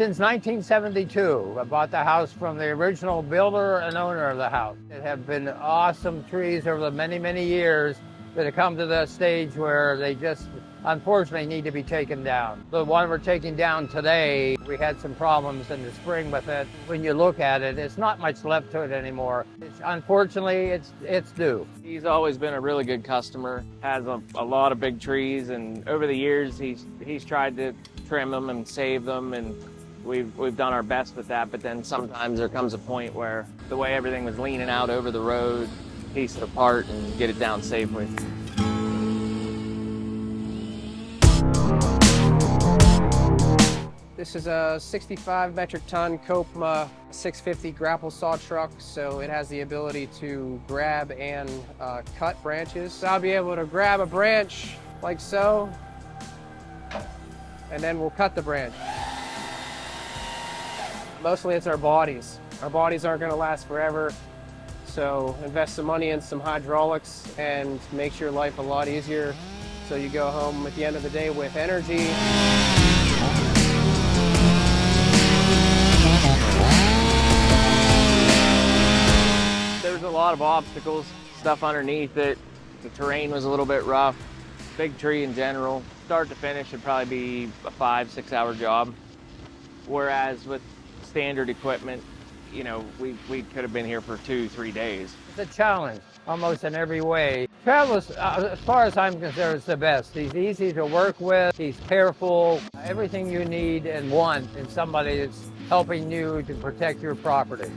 Since 1972, I bought the house from the original builder and owner of the house. It have been awesome trees over the many, many years that have come to the stage where they just unfortunately need to be taken down. The one we're taking down today, we had some problems in the spring with it. When you look at it, it's not much left to it anymore. Unfortunately, it's due. He's always been a really good customer, has a lot of big trees, and over the years he's tried to trim them and save them, and we've done our best with that. But then sometimes there comes a point where the way everything was leaning out over the road, piece it apart and get it down safely. This is a 65 metric ton Copma 650 grapple saw truck, so it has the ability to grab and cut branches. So I'll be able to grab a branch like so, and then we'll cut the branch. Mostly it's our bodies. Our bodies aren't going to last forever, so invest some money in some hydraulics and makes your life a lot easier, so you go home at the end of the day with energy. There's a lot of obstacles, stuff underneath it. The terrain was a little bit rough. Big tree in general. Start to finish would probably be a 5-6 hour job. Whereas with standard equipment, you know, we could have been here for 2-3 days. It's a challenge, almost in every way. Travel, as far as I'm concerned, is the best. He's easy to work with, he's careful, everything you need and want in somebody that's helping you to protect your property.